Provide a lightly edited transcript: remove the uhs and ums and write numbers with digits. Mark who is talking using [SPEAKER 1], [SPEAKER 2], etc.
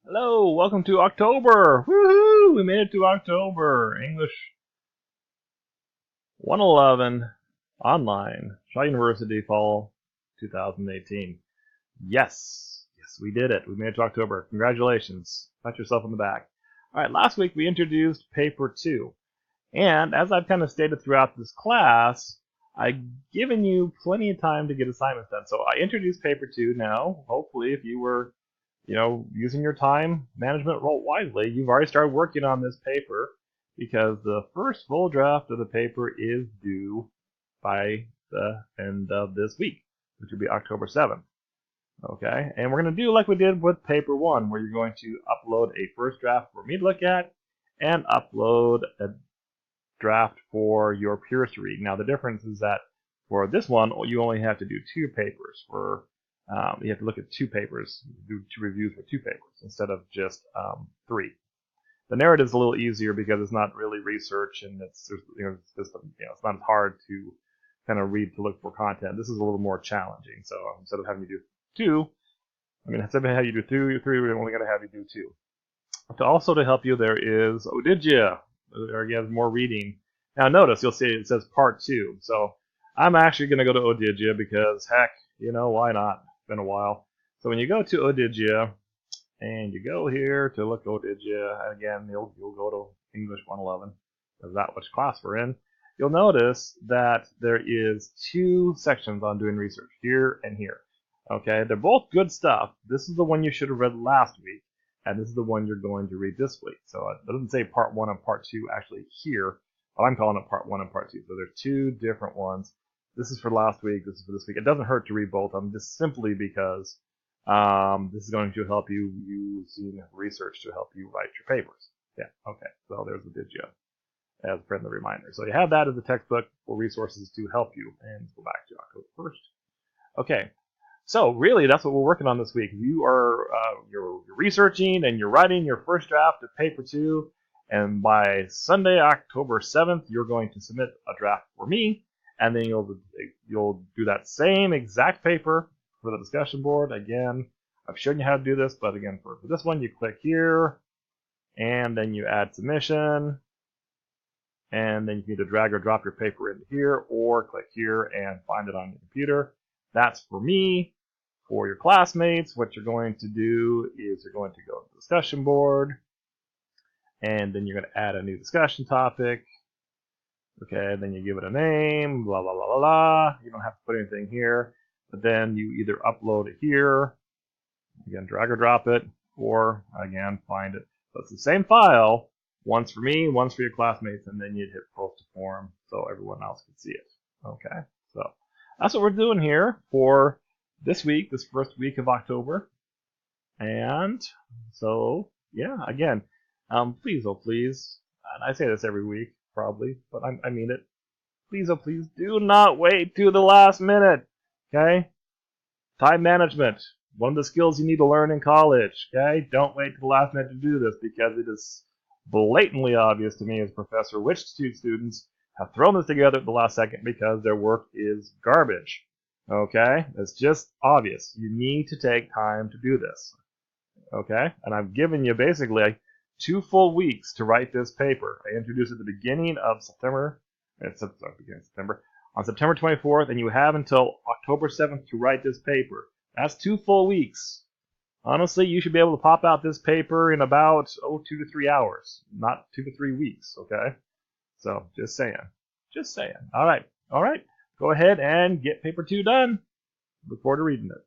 [SPEAKER 1] Hello, welcome to October. Woohoo! We made it to October. English 111 online. Shaw University Fall 2018. Yes, we did it. We made it to October. Congratulations. Pat yourself on the back. All right, last week we introduced paper 2. And as I've kind of stated throughout this class, I've given you plenty of time to get assignments done. So I introduced paper 2 now. Hopefully, if you were using your time management role wisely, you've already started working on this paper because the first full draft of the paper is due by the end of this week, which will be October 7th. Okay, and we're going to do like we did with paper 1, where you're going to upload a first draft for me to look at and upload a draft for your peers to read. Now, the difference is that for this one, you only have to do 2 papers. You have to look at 2 papers, do 2 reviews for 2 papers instead of just 3. The narrative is a little easier because it's not really research, and it's not as hard to kind of read to look for content. This is a little more challenging. So instead of having you do 2, instead of having you do 3, we're only going to have you do 2. To help you, there is Odigia. There again, more reading. Now notice you'll see it says part 2. So I'm actually going to go to Odigia because heck, why not? Been a while. So when you go to Odigia and you go here to look Odigia, again you'll go to English 111 because that's which class we're in. You'll notice that there is 2 sections on doing research, here and here. Okay, they're both good stuff. This is the one you should have read last week, and this is the one you're going to read this week. So it doesn't say part 1 and part 2 actually here, but I'm calling it part 1 and part 2. So there's 2 different ones. This is for last week. This is for this week. It doesn't hurt to read both of them, just simply because this is going to help you using research to help you write your papers. Yeah, okay. So there's the Digio as a friendly reminder. So you have that as a textbook for resources to help you. And let's go back to October 1st. Okay. So really, that's what we're working on this week. You are you're researching and you're writing your first draft of paper 2. And by Sunday, October 7th, you're going to submit a draft for me. And then you'll do that same exact paper for the discussion board. Again, I've shown you how to do this, but again, for this one, you click here, and then you add submission, and then you can either drag or drop your paper into here, or click here and find it on your computer. That's for me. For your classmates, what you're going to do is you're going to go to the discussion board, and then you're going to add a new discussion topic. Okay, then you give it a name, blah, blah, blah, blah, blah. You don't have to put anything here. But then you either upload it here, again, drag or drop it, or, again, find it. So it's the same file, once for me, once for your classmates, and then you'd hit post to form so everyone else can see it. Okay, so that's what we're doing here for this week, this first week of October. And so, yeah, again, please, oh please, and I say this every week, probably, but I mean it. Please, oh please, do not wait to the last minute. Okay? Time management, one of the skills you need to learn in college. Okay? Don't wait to the last minute to do this because it is blatantly obvious to me as a professor which students have thrown this together at the last second because their work is garbage. Okay? It's just obvious. You need to take time to do this. Okay? And I've given you basically 2 full weeks to write this paper. I introduced it at the beginning of September. On September 24th, and you have until October 7th to write this paper. That's 2 full weeks. Honestly, you should be able to pop out this paper in about 2 to 3 hours, not 2 to 3 weeks. Okay, so just saying. All right. Go ahead and get paper 2 done. Look forward to reading it.